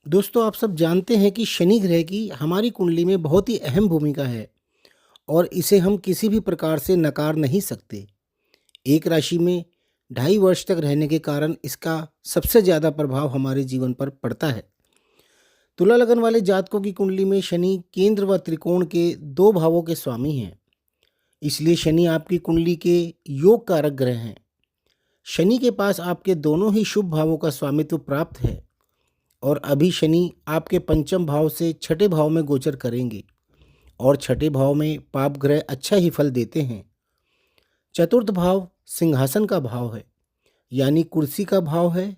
दोस्तों, आप सब जानते हैं कि शनि ग्रह की हमारी कुंडली में बहुत ही अहम भूमिका है और इसे हम किसी भी प्रकार से नकार नहीं सकते। एक राशि में 2.5 वर्ष तक रहने के कारण इसका सबसे ज़्यादा प्रभाव हमारे जीवन पर पड़ता है। तुला लगन वाले जातकों की कुंडली में शनि केंद्र व त्रिकोण के 2 भावों के स्वामी हैं। इसलिए शनि आपकी कुंडली के योग कारक ग्रह हैं। शनि के पास आपके दोनों ही शुभ भावों का स्वामित्व प्राप्त है और अभी शनि आपके पंचम भाव से छठे भाव में गोचर करेंगे और छठे भाव में पाप ग्रह अच्छा ही फल देते हैं। चतुर्थ भाव सिंहासन का भाव है, यानी कुर्सी का भाव है।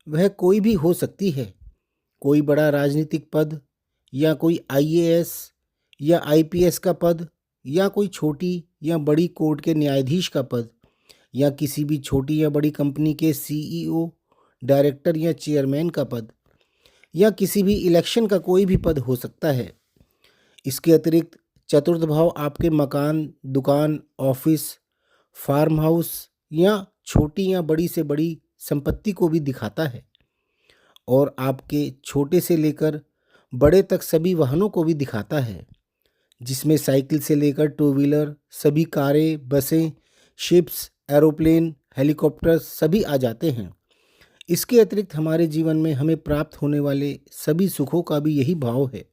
वह कोई भी हो सकती है, कोई बड़ा राजनीतिक पद या कोई आईएएस या आईपीएस का पद या कोई छोटी या बड़ी कोर्ट के न्यायाधीश का पद या किसी भी छोटी या बड़ी कंपनी के सीईओ, डायरेक्टर या चेयरमैन का पद या किसी भी इलेक्शन का कोई भी पद हो सकता है। इसके अतिरिक्त चतुर्थ भाव आपके मकान, दुकान, ऑफिस, फार्म हाउस या छोटी या बड़ी से बड़ी संपत्ति को भी दिखाता है और आपके छोटे से लेकर बड़े तक सभी वाहनों को भी दिखाता है, जिसमें साइकिल से लेकर टू व्हीलर, सभी कारें, बसें, शिप्स, एरोप्लेन, हेलीकॉप्टर सभी आ जाते हैं। इसके अतिरिक्त हमारे जीवन में हमें प्राप्त होने वाले सभी सुखों का भी यही भाव है।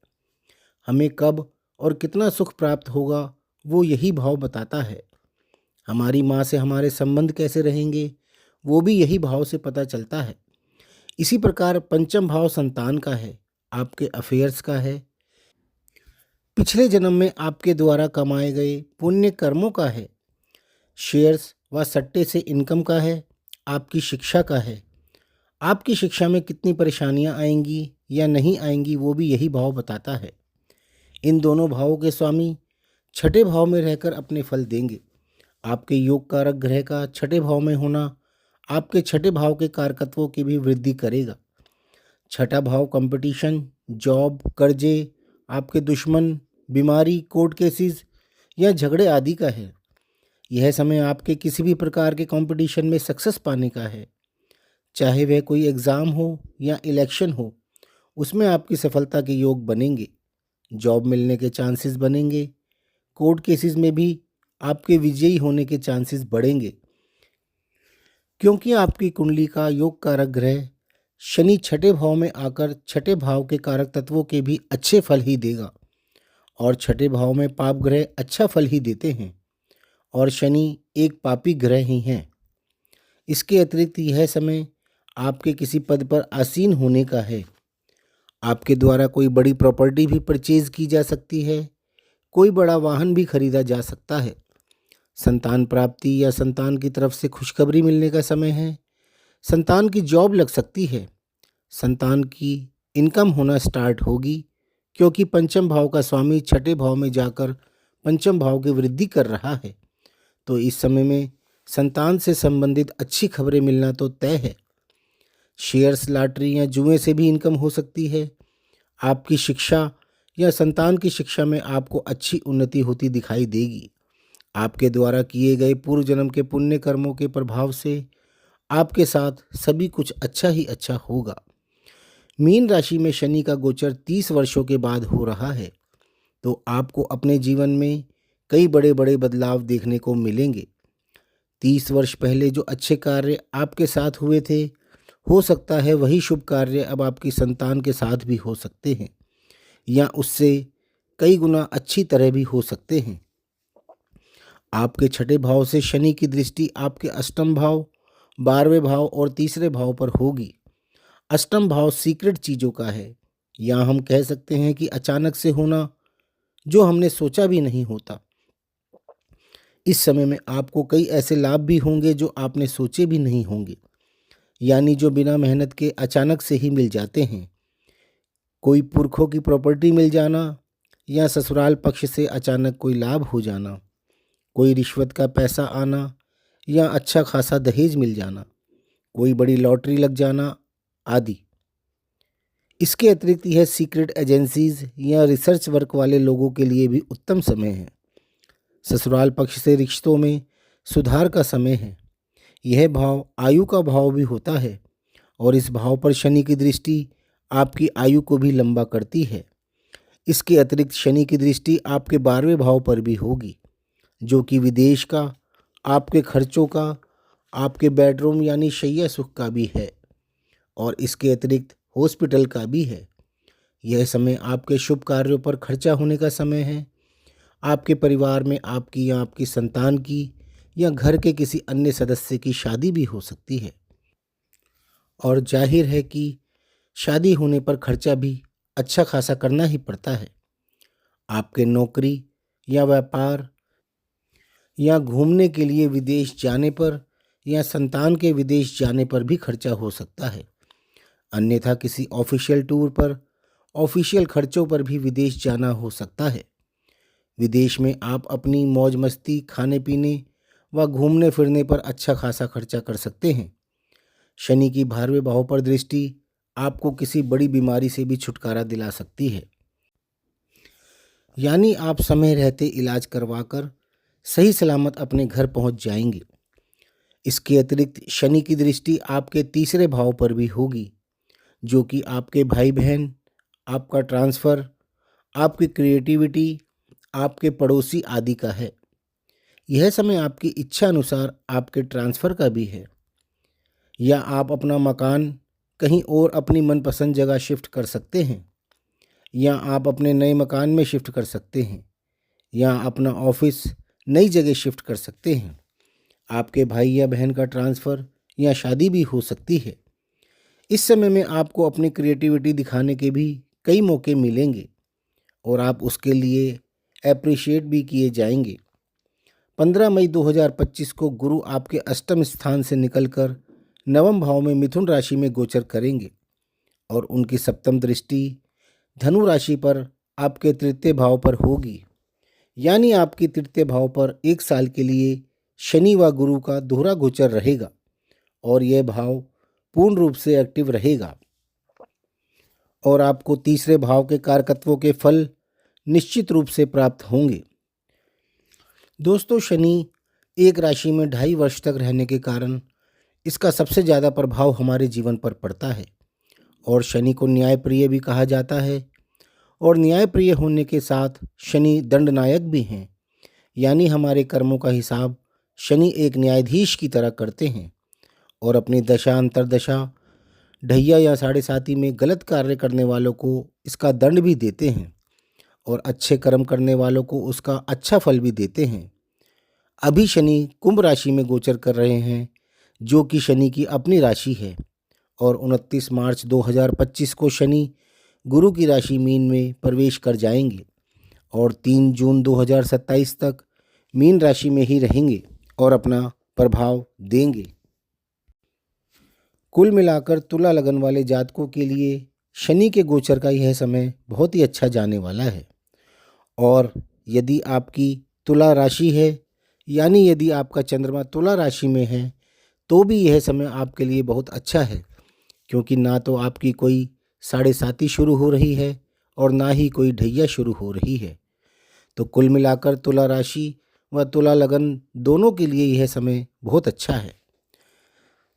हमें कब और कितना सुख प्राप्त होगा वो यही भाव बताता है। हमारी माँ से हमारे संबंध कैसे रहेंगे वो भी यही भाव से पता चलता है। इसी प्रकार पंचम भाव संतान का है, आपके अफेयर्स का है, पिछले जन्म में आपके द्वारा कमाए गए पुण्य कर्मों का है, शेयर्स व सट्टे से इनकम का है, आपकी शिक्षा का है। आपकी शिक्षा में कितनी परेशानियां आएंगी या नहीं आएंगी वो भी यही भाव बताता है। इन दोनों भावों के स्वामी छठे भाव में रहकर अपने फल देंगे। आपके योग कारक ग्रह का छठे भाव में होना आपके छठे भाव के कारकत्वों की भी वृद्धि करेगा। छठा भाव कंपटीशन, जॉब, कर्जे, आपके दुश्मन, बीमारी, कोर्ट केसेस या झगड़े आदि का है। यह समय आपके किसी भी प्रकार के कंपटीशन में सक्सेस पाने का है, चाहे वह कोई एग्ज़ाम हो या इलेक्शन हो, उसमें आपकी सफलता के योग बनेंगे। जॉब मिलने के चांसेस बनेंगे। कोर्ट केसेस में भी आपके विजयी होने के चांसेस बढ़ेंगे, क्योंकि आपकी कुंडली का योग कारक ग्रह शनि छठे भाव में आकर छठे भाव के कारक तत्वों के भी अच्छे फल ही देगा और छठे भाव में पाप ग्रह अच्छा फल ही देते हैं और शनि एक पापी ग्रह ही हैं। इसके अतिरिक्त यह समय आपके किसी पद पर आसीन होने का है। आपके द्वारा कोई बड़ी प्रॉपर्टी भी परचेज की जा सकती है, कोई बड़ा वाहन भी खरीदा जा सकता है। संतान प्राप्ति या संतान की तरफ से खुशखबरी मिलने का समय है। संतान की जॉब लग सकती है। संतान की इनकम होना स्टार्ट होगी, क्योंकि पंचम भाव का स्वामी छठे भाव में जाकर पंचम भाव की वृद्धि कर रहा है। तो इस समय में संतान से संबंधित अच्छी खबरें मिलना तो तय है। शेयर्स, लॉटरी या जुए से भी इनकम हो सकती है। आपकी शिक्षा या संतान की शिक्षा में आपको अच्छी उन्नति होती दिखाई देगी। आपके द्वारा किए गए पूर्व जन्म के पुण्य कर्मों के प्रभाव से आपके साथ सभी कुछ अच्छा ही अच्छा होगा। मीन राशि में शनि का गोचर 30 वर्षों के बाद हो रहा है, तो आपको अपने जीवन में कई बड़े बड़े बदलाव देखने को मिलेंगे। 30 वर्ष पहले जो अच्छे कार्य आपके साथ हुए थे, हो सकता है वही शुभ कार्य अब आपकी संतान के साथ भी हो सकते हैं या उससे कई गुना अच्छी तरह भी हो सकते हैं। आपके छठे भाव से शनि की दृष्टि आपके अष्टम भाव, 12वें भाव और तीसरे भाव पर होगी। अष्टम भाव सीक्रेट चीज़ों का है, या हम कह सकते हैं कि अचानक से होना, जो हमने सोचा भी नहीं होता। इस समय में आपको कई ऐसे लाभ भी होंगे जो आपने सोचे भी नहीं होंगे, यानी जो बिना मेहनत के अचानक से ही मिल जाते हैं। कोई पुरखों की प्रॉपर्टी मिल जाना या ससुराल पक्ष से अचानक कोई लाभ हो जाना, कोई रिश्वत का पैसा आना या अच्छा खासा दहेज मिल जाना, कोई बड़ी लॉटरी लग जाना आदि। इसके अतिरिक्त यह सीक्रेट एजेंसीज या रिसर्च वर्क वाले लोगों के लिए भी उत्तम समय है। ससुराल पक्ष से रिश्तों में सुधार का समय है। यह भाव आयु का भाव भी होता है और इस भाव पर शनि की दृष्टि आपकी आयु को भी लंबा करती है। इसके अतिरिक्त शनि की दृष्टि आपके 12वें भाव पर भी होगी, जो कि विदेश का, आपके खर्चों का, आपके बेडरूम यानी शैया सुख का भी है और इसके अतिरिक्त हॉस्पिटल का भी है। यह समय आपके शुभ कार्यों पर खर्चा होने का समय है। आपके परिवार में आपकी या आपकी संतान की या घर के किसी अन्य सदस्य की शादी भी हो सकती है और जाहिर है कि शादी होने पर खर्चा भी अच्छा खासा करना ही पड़ता है। आपके नौकरी या व्यापार या घूमने के लिए विदेश जाने पर या संतान के विदेश जाने पर भी खर्चा हो सकता है। अन्यथा किसी ऑफिशियल टूर पर, ऑफिशियल खर्चों पर भी विदेश जाना हो सकता है। विदेश में आप अपनी मौज मस्ती, खाने पीने व घूमने फिरने पर अच्छा खासा खर्चा कर सकते हैं। शनि की 12वें भाव पर दृष्टि आपको किसी बड़ी बीमारी से भी छुटकारा दिला सकती है, यानी आप समय रहते इलाज करवाकर सही सलामत अपने घर पहुंच जाएंगे। इसके अतिरिक्त शनि की दृष्टि आपके 3रे भाव पर भी होगी, जो कि आपके भाई बहन, आपका ट्रांसफ़र, आपकी क्रिएटिविटी, आपके पड़ोसी आदि का है। यह समय आपकी इच्छा अनुसार आपके ट्रांसफ़र का भी है, या आप अपना मकान कहीं और अपनी मनपसंद जगह शिफ्ट कर सकते हैं, या आप अपने नए मकान में शिफ्ट कर सकते हैं, या अपना ऑफिस नई जगह शिफ्ट कर सकते हैं। आपके भाई या बहन का ट्रांसफ़र या शादी भी हो सकती है। इस समय में आपको अपनी क्रिएटिविटी दिखाने के भी कई मौके मिलेंगे और आप उसके लिए एप्रिशिएट भी किए जाएंगे। 15 मई 2025 को गुरु आपके अष्टम स्थान से निकलकर 9वें भाव में मिथुन राशि में गोचर करेंगे और उनकी सप्तम दृष्टि धनु राशि पर आपके 3य भाव पर होगी, यानी आपके 3य भाव पर 1 साल के लिए शनि व गुरु का दोहरा गोचर रहेगा और यह भाव पूर्ण रूप से एक्टिव रहेगा और आपको 3रे भाव के कारकत्वों के फल निश्चित रूप से प्राप्त होंगे। दोस्तों, शनि एक राशि में 2.5 वर्ष तक रहने के कारण इसका सबसे ज़्यादा प्रभाव हमारे जीवन पर पड़ता है और शनि को न्यायप्रिय भी कहा जाता है और न्यायप्रिय होने के साथ शनि दंडनायक भी हैं, यानी हमारे कर्मों का हिसाब शनि एक न्यायाधीश की तरह करते हैं और अपनी दशा अंतरदशा, ढैया या साढ़े साती में गलत कार्य करने वालों को इसका दंड भी देते हैं और अच्छे कर्म करने वालों को उसका अच्छा फल भी देते हैं। अभी शनि कुंभ राशि में गोचर कर रहे हैं, जो कि शनि की अपनी राशि है और 29 मार्च 2025 को शनि गुरु की राशि मीन में प्रवेश कर जाएंगे और 3 जून 2027 तक मीन राशि में ही रहेंगे और अपना प्रभाव देंगे। कुल मिलाकर तुला लगन वाले जातकों के लिए शनि के गोचर का यह समय बहुत ही अच्छा जाने वाला है और यदि आपकी तुला राशि है, यानी यदि आपका चंद्रमा तुला राशि में है, तो भी यह समय आपके लिए बहुत अच्छा है, क्योंकि ना तो आपकी कोई साढ़े साती शुरू हो रही है और ना ही कोई ढैया शुरू हो रही है। तो कुल मिलाकर तुला राशि व तुला लगन दोनों के लिए यह समय बहुत अच्छा है।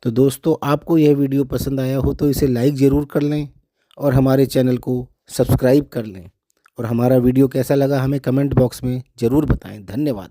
तो दोस्तों, आपको यह वीडियो पसंद आया हो तो इसे लाइक ज़रूर कर लें और हमारे चैनल को सब्सक्राइब कर लें और हमारा वीडियो कैसा लगा हमें कमेंट बॉक्स में ज़रूर बताएं। धन्यवाद।